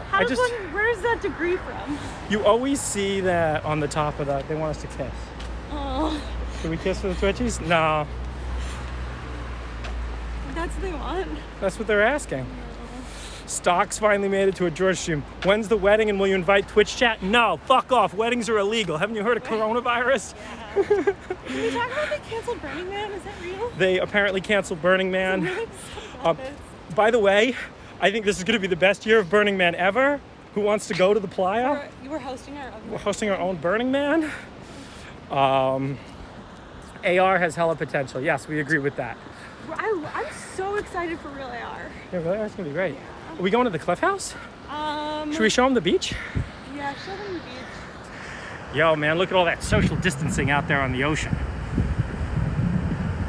Where's that degree from? You always see that on the top of that. They want us to kiss. Oh. Should we kiss for the Twitchies? No. That's what they want. That's what they're asking. Stocks finally made it to a George stream. When's the wedding and will you invite Twitch chat? No, fuck off. Weddings are illegal. Haven't you heard of coronavirus? Yeah. Can we talk about they canceled Burning Man? Is that real? They apparently canceled Burning Man. Really By the way, I think this is going to be the best year of Burning Man ever. Who wants to go to the playa? We're hosting our own. We're hosting our own Burning Man. AR has hella potential. Yes, we agree with that. I'm so excited for real AR. Yeah, really? That's going to be great. Yeah. Are we going to the Cliff House? Should we show them the beach? Yeah, show them the beach. Yo, man, look at all that social distancing out there on the ocean.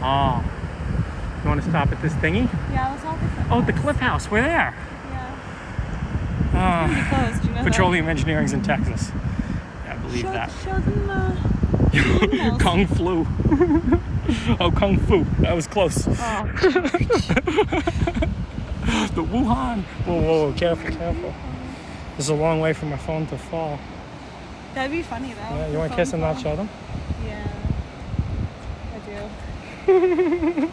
Oh. You want to stop at this thingy? Yeah, let's stop at the Cliff House. Oh, the Cliff House. We're there. Yeah. It's gonna be closed, you know Petroleum engineering's in Texas. Yeah, I believe that. Show them Kung flu. Oh, Kung Fu. That was close. Oh. The Wuhan. Whoa, careful. This is a long way for my phone to fall. That'd be funny though. Yeah, you want to kiss and not show them? Yeah, I do.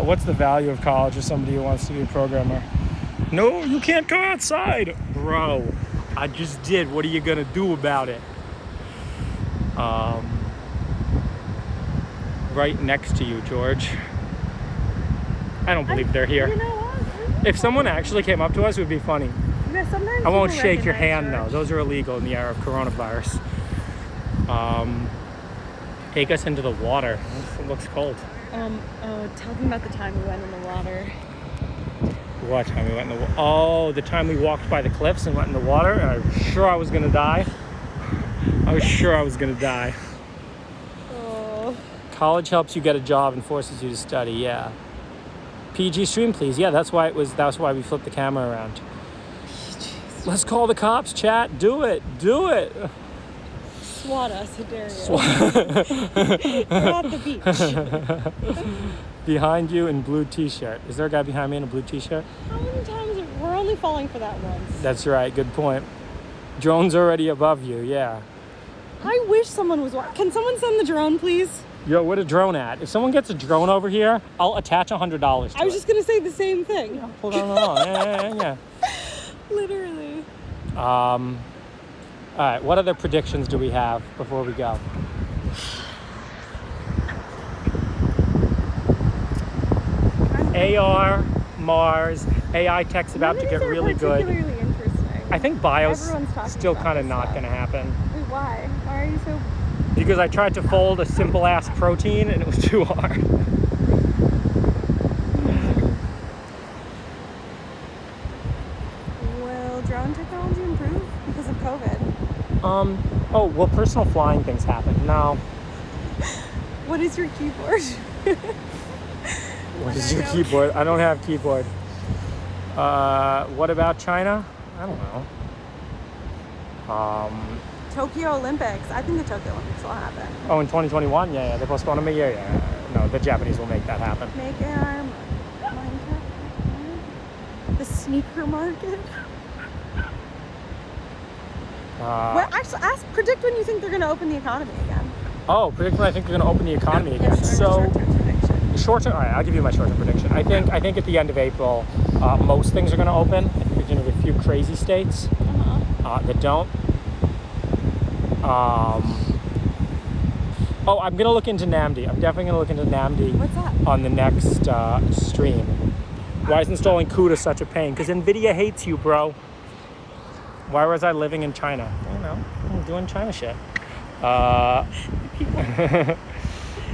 What's the value of college for somebody who wants to be a programmer? No, you can't go outside. Bro, I just did. What are you going to do about it? Right next to you, George. I don't believe they're here. You know what? If someone actually came up to us, it would be funny. Yeah, sometimes I won't people shake your recognize hand, though. George. Those are illegal in the era of coronavirus. Take us into the water. It looks cold. Tell them about the time we went in the water. What time we went in the water? Oh, the time we walked by the cliffs and went in the water. I was sure I was going to die. Oh. College helps you get a job and forces you to study. Yeah. PG stream, please. Yeah, that's why we flipped the camera around. Jeez. Let's call the cops, chat. Do it. Swat us, I dare you. We're at the beach. Behind you in blue t-shirt. Is there a guy behind me in a blue t-shirt? How many times we're only falling for that once? That's right. Good point. Drone's already above you. Yeah. I wish someone was. Can someone send the drone, please? Yo, where the drone at? If someone gets a drone over here, I'll attach $100 to it. I was just gonna say the same thing. Hold on. Yeah. Literally. All right. What other predictions do we have before we go? AR, Mars, AI tech's about to get really good. Particularly interesting. I think bio's Everyone's talking still about kind of this not stuff. going to happen. Wait, why? Why are you so? Because I tried to fold a simple ass protein and it was too hard. Will drone technology improve because of COVID? Will personal flying things happen? No. What is your keyboard? What is your keyboard? I don't have keyboard. What about China? I don't know. Tokyo Olympics. I think the Tokyo Olympics will happen. Oh, in 2021? Yeah, they postponed them a year. Yeah. No, the Japanese will make that happen. Make AR Minecraft. The sneaker market. Well, actually, predict when you think they're going to open the economy again. Predict when I think they're going to open the economy again. Short-term prediction. Short-term. All right, I'll give you my short-term prediction. I think at the end of April, most things are going to open. I think there's going to be a few crazy states that don't. I'm going to look into NAMD. I'm definitely going to look into NAMD. What's that? On the next stream. Why is installing CUDA such a pain? Because NVIDIA hates you, bro. Why was I living in China? You know, I'm doing China shit.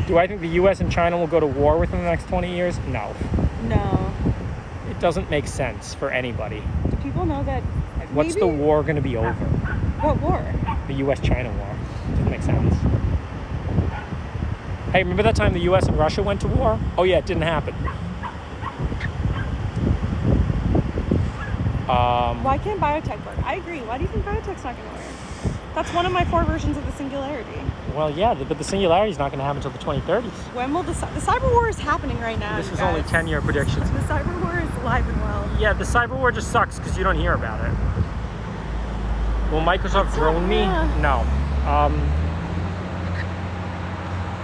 Do I think the U.S. and China will go to war within the next 20 years? No. No. It doesn't make sense for anybody. Do people know that? What's the war going to be over? What war? The U.S.-China war. Doesn't make sense. Hey, remember that time the U.S. and Russia went to war? Oh yeah, it didn't happen. Why can't biotech work? I agree. Why do you think biotech's not going to work? That's one of my 4 versions of the singularity. Well, yeah, but the singularity is not going to happen until the 2030s. When will the cyber war is happening right now? This you is guys. only 10-year predictions. The cyber war is alive and well. Yeah, the cyber war just sucks because you don't hear about it. Will Microsoft drone me? No.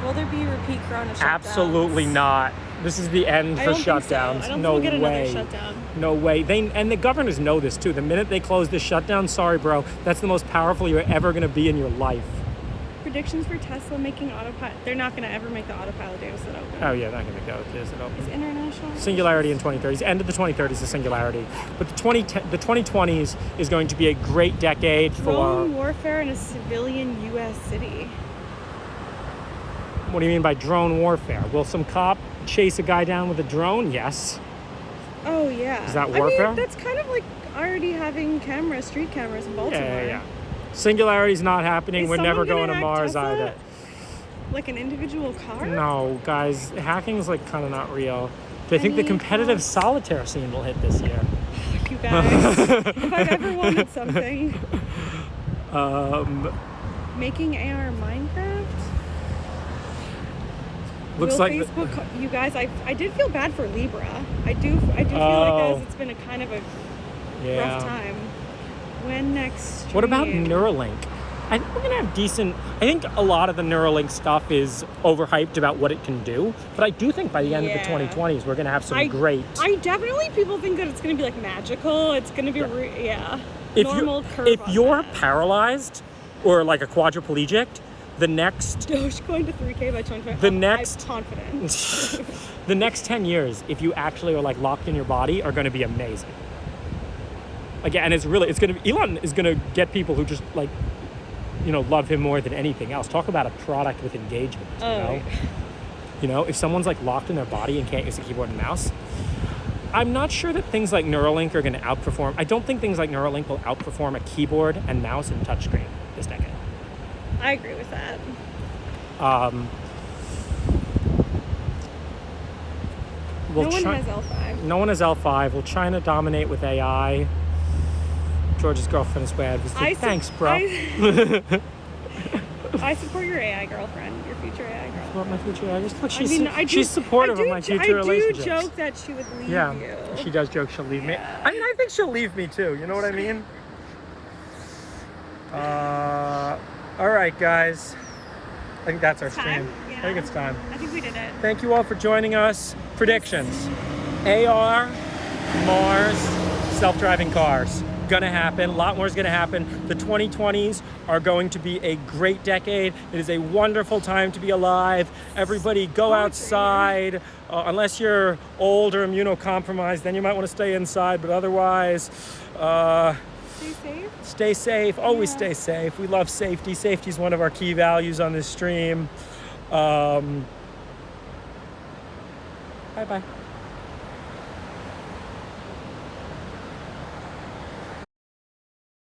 Will there be repeat corona shutdowns? Absolutely not. This is the end for shutdowns. I don't No think we'll get way. another shutdown. No way. And the governors know this too. The minute they close this shutdown, sorry, bro, that's the most powerful you're ever going to be in your life. Predictions for Tesla making autopilot. They're not going to ever make the autopilot data set open. Oh yeah, not going to go. Is it open? Is international? Singularity in 2030s. End of the 2030s is singularity. But the 2020s is going to be a great decade for... Drone warfare in a civilian U.S. city. What do you mean by drone warfare? Will some cop chase a guy down with a drone? Yes. Oh, yeah. Is that warfare? I mean, that's kind of like already having street cameras in Baltimore. Yeah. Singularity's not happening. Is We're never someone going to gonna Mars hack Tesla? either. Like an individual car? No, guys, hacking's like kind of not real. Do I think the competitive solitaire scene will hit this year? You guys, if I've ever wanted something. Um, Making AR Minecraft? Looks Will like Facebook, you guys, I did feel bad for Libra. I do feel like that it's been a kind of a rough time. When next stream? What about Neuralink? I think we're gonna have decent. I think a lot of the Neuralink stuff is overhyped about what it can do, but I do think by the end of the 2020s we're gonna have some great. I definitely people think that it's gonna be like magical. It's gonna be normal curve. If you're paralyzed or like a quadriplegic, the next Doge going to 3K by 2020. I'm confident. The next 10 years, if you actually are like locked in your body, are going to be amazing. Again, and Elon is gonna get people who just like, love him more than anything else. Talk about a product with engagement. If someone's like locked in their body and can't use a keyboard and mouse, I'm not sure that things like Neuralink are going to outperform. I don't think things like Neuralink will outperform a keyboard and mouse and touchscreen this decade. I agree with that. No one has L5. No one has L5. Will China dominate with AI? George's girlfriend is bad. Thanks, bro. I support your AI girlfriend, your future AI girlfriend. Support my future AI girlfriend? She's supportive of my future relationships. I do joke that she would leave you. Yeah, she does joke she'll leave me. I mean, I think she'll leave me too. You know what I mean? All right, guys. I think that's our stream. Yeah. I think it's time. I think we did it. Thank you all for joining us. Predictions. AR, Mars, self-driving cars. Gonna happen. A lot more is gonna happen. The 2020s are going to be a great decade. It is a wonderful time to be alive. Everybody go outside. Unless you're old or immunocompromised, then you might want to stay inside. But otherwise, stay safe. Stay safe. Always stay safe. We love safety. Safety is one of our key values on this stream. Bye-bye.